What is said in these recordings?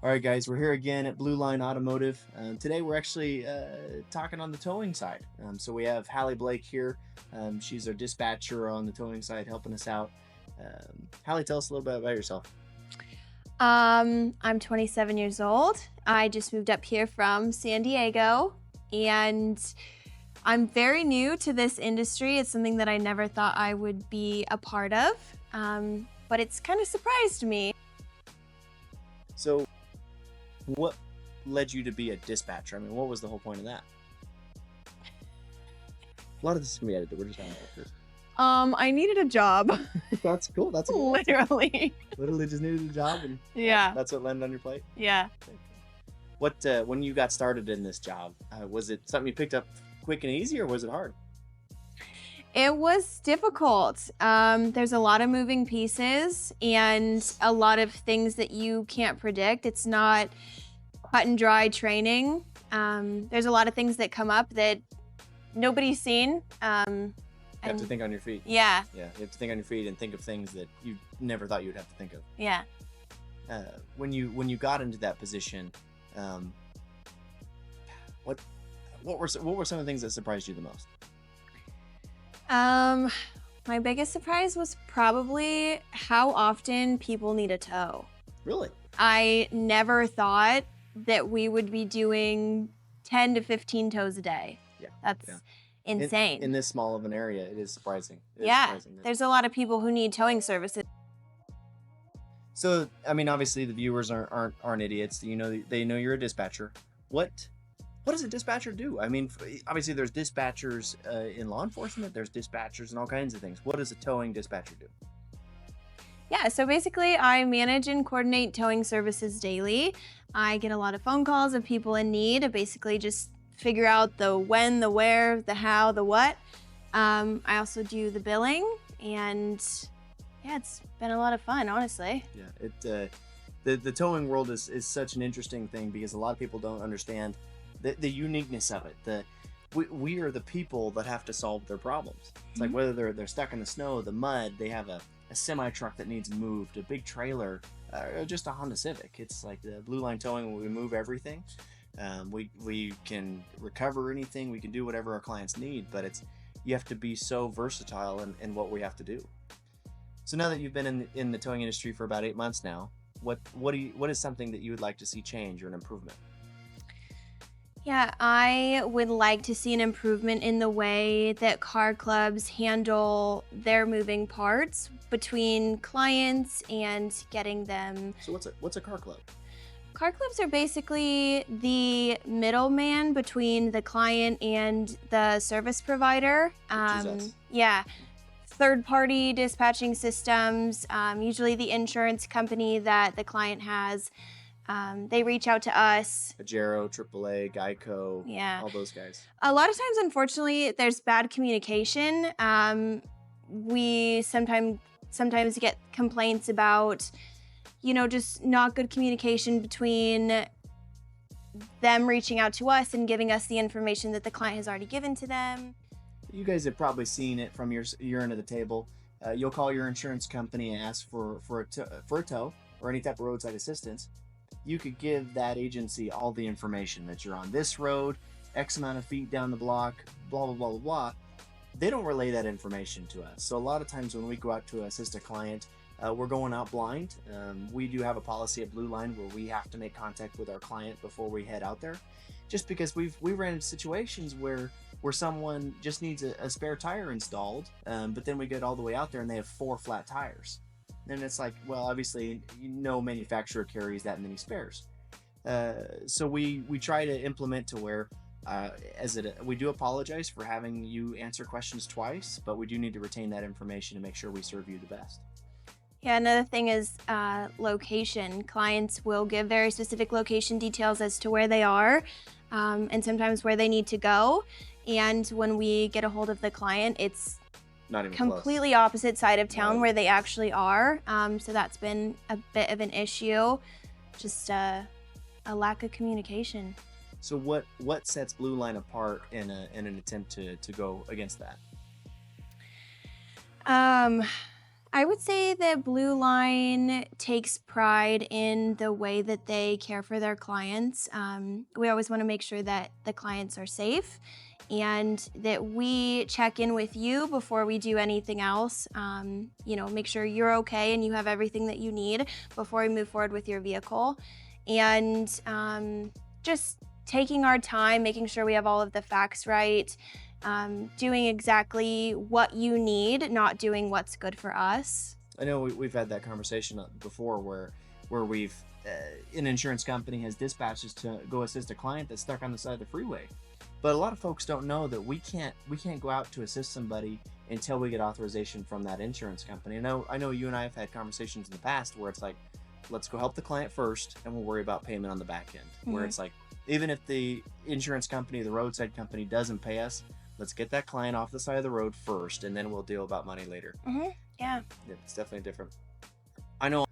All right, guys, we're here again at Blue Line Automotive. Today we're actually talking on the towing side. So we have Hallie Blake here. She's our dispatcher on the towing side, helping us out. Hallie, tell us a little bit about yourself. I'm 27 years old. I just moved up here from San Diego, and I'm very new to this industry. It's something that I never thought I would be a part of, but it's kind of surprised me. So, what led you to be a dispatcher? I mean, what was the whole point of that? A lot of this is gonna be edited. We're just having pictures. I needed a job. That's cool. That's cool. Literally. Literally just needed a job, and Yeah. that's what landed on your plate. Yeah. What when you got started in this job, was it something you picked up quick and easy, or was it hard? It was difficult. There's a lot of moving pieces and a lot of things that you can't predict. It's not cut and dry training. There's a lot of things that come up that nobody's seen. You have to think on your feet. Yeah. Yeah, you have to think on your feet and think of things that you never thought you'd have to think of. Yeah. When you got into that position, what were some of the things that surprised you the most? My biggest surprise was probably how often people need a tow. Really? I never thought that we would be doing 10 to 15 tows a day. Yeah. That's insane. In this small of an area, it is surprising. There's a lot of people who need towing services. So, I mean, obviously the viewers aren't idiots. You know, they know you're a dispatcher. What does a dispatcher do? I mean, obviously there's dispatchers in law enforcement. There's dispatchers and all kinds of things. What does a towing dispatcher do? Yeah, so basically I manage and coordinate towing services daily. I get a lot of phone calls of people in need. I basically just figure out the when, the where, the how, the what. I also do the billing, and yeah, it's been a lot of fun, honestly. Yeah, the towing world is such an interesting thing because a lot of people don't understand the uniqueness of it. We are the people that have to solve their problems. It's like whether they're stuck in the snow, the mud, they have a semi truck that needs moved, a big trailer, or just a Honda Civic. It's like the Blue Line Towing, we move everything. We can recover anything, we can do whatever our clients need, but you have to be so versatile in what we have to do. So now that you've been in the towing industry for about 8 months now, what is something that you would like to see change or an improvement? Yeah, I would like to see an improvement in the way that car clubs handle their moving parts between clients and getting them. So what's a car club? Car clubs are basically the middleman between the client and the service provider. Which is us. Yeah, third-party dispatching systems, usually the insurance company that the client has. They reach out to us. Pajero, AAA, Geico, Yeah. all those guys. A lot of times, unfortunately, there's bad communication. We sometimes get complaints about, just not good communication between them reaching out to us and giving us the information that the client has already given to them. You guys have probably seen it from your end of the table. You'll call your insurance company and ask for a tow or any type of roadside assistance. You could give that agency all the information that you're on this road, X amount of feet down the block, blah, blah, blah, blah, blah. They don't relay that information to us. So a lot of times when we go out to assist a client, we're going out blind. We do have a policy at Blue Line where we have to make contact with our client before we head out there, just because we ran into situations where someone just needs a spare tire installed, but then we get all the way out there and they have 4 flat tires. And it's like, well, obviously no manufacturer carries that many spares. So we try to implement to where we do apologize for having you answer questions twice, but we do need to retain that information to make sure we serve you the best. Yeah, another thing is location. Clients will give very specific location details as to where they are, and sometimes where they need to go. And when we get a hold of the client, it's not even completely close. Opposite side of town, Right. Where they actually are. So that's been a bit of an issue, just a lack of communication. So what sets Blue Line apart in an attempt to go against that? I would say that Blue Line takes pride in the way that they care for their clients. We always want to make sure that the clients are safe and that we check in with you before we do anything else. Make sure you're okay and you have everything that you need before we move forward with your vehicle. And just taking our time, making sure we have all of the facts right, doing exactly what you need, not doing what's good for us. I know we've had that conversation before where we've an insurance company has dispatched us to go assist a client that's stuck on the side of the freeway. But a lot of folks don't know that we can't go out to assist somebody until we get authorization from that insurance company. I know you and I have had conversations in the past where it's like, let's go help the client first and we'll worry about payment on the back end. Mm-hmm. Where it's like, even if the insurance company, the roadside company doesn't pay us, let's get that client off the side of the road first and then we'll deal about money later. Mm-hmm. Yeah, it's definitely different. I know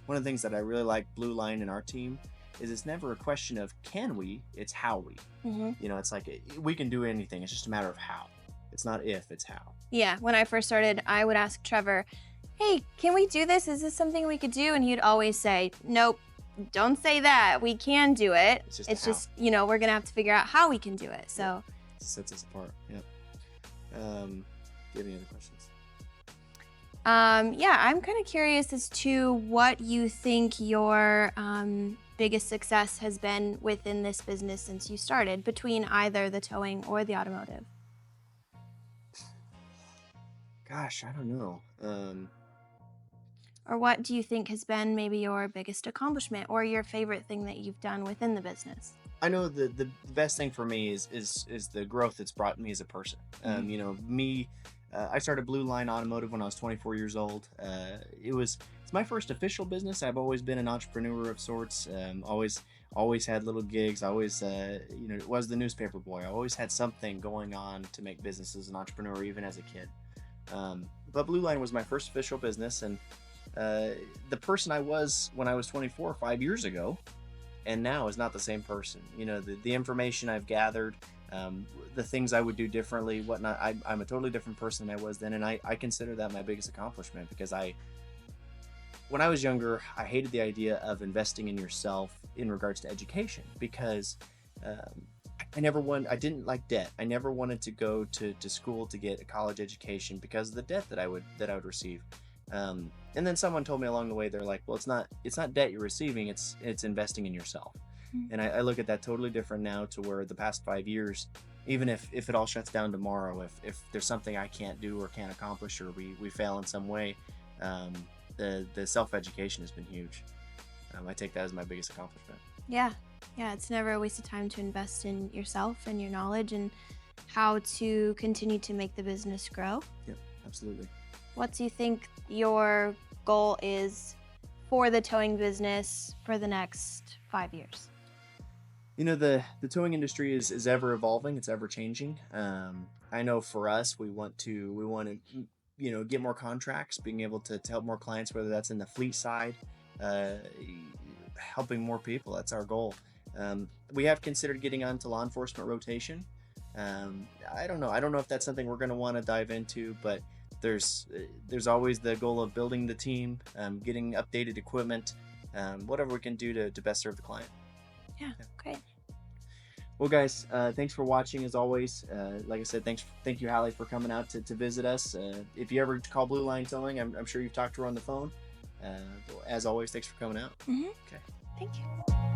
one of the things that I really like Blue Line and our team is it's never a question of can we, it's how we. Mm-hmm. It's like we can do anything, it's just a matter of how. It's not if, it's how. Yeah, when I first started, I would ask Trevor, hey, can we do this? Is this something we could do? And he'd always say, nope, don't say that. We can do it. It's just we're going to have to figure out how we can do it. So it sets us apart. Yep. Do you have any other questions? Yeah, I'm kind of curious as to what you think your biggest success has been within this business since you started, between either the towing or the automotive. Gosh, I don't know. Or what do you think has been maybe your biggest accomplishment or your favorite thing that you've done within the business? I know the best thing for me is the growth it's brought me as a person. I started Blue Line Automotive when I was 24 years old. It's my first official business. I've always been an entrepreneur of sorts. Always had little gigs. Always was the newspaper boy. I always had something going on to make business as an entrepreneur, even as a kid. But Blue Line was my first official business, and the person I was when I was 24 5 years ago and now is not the same person. The information I've gathered, the things I would do differently, whatnot. I'm a totally different person than I was then, and I consider that my biggest accomplishment because when I was younger, I hated the idea of investing in yourself in regards to education because I didn't like debt. I never wanted to go to school to get a college education because of the debt that I would receive. And then someone told me along the way, they're like, well, it's not debt you're receiving, it's investing in yourself. Mm-hmm. And I look at that totally different now, to where the past 5 years, even if it all shuts down tomorrow, if there's something I can't do or can't accomplish, or we fail in some way, the self-education has been huge. I take that as my biggest accomplishment. Yeah, it's never a waste of time to invest in yourself and your knowledge and how to continue to make the business grow. Yep, absolutely. What do you think your goal is for the towing business for the next 5 years? The towing industry is ever evolving. It's ever changing. I know for us, we want to get more contracts, being able to help more clients, whether that's in the fleet side, helping more people. That's our goal. We have considered getting onto law enforcement rotation. I don't know if that's something we're going to want to dive into, but there's always the goal of building the team, getting updated equipment, whatever we can do to best serve the client. Yeah, great. Well, guys, thanks for watching as always. Like I said, thank you, Hallie, for coming out to visit us. If you ever call Blue Line Towing, I'm sure you've talked to her on the phone. As always, thanks for coming out. Mm-hmm. Okay. Thank you.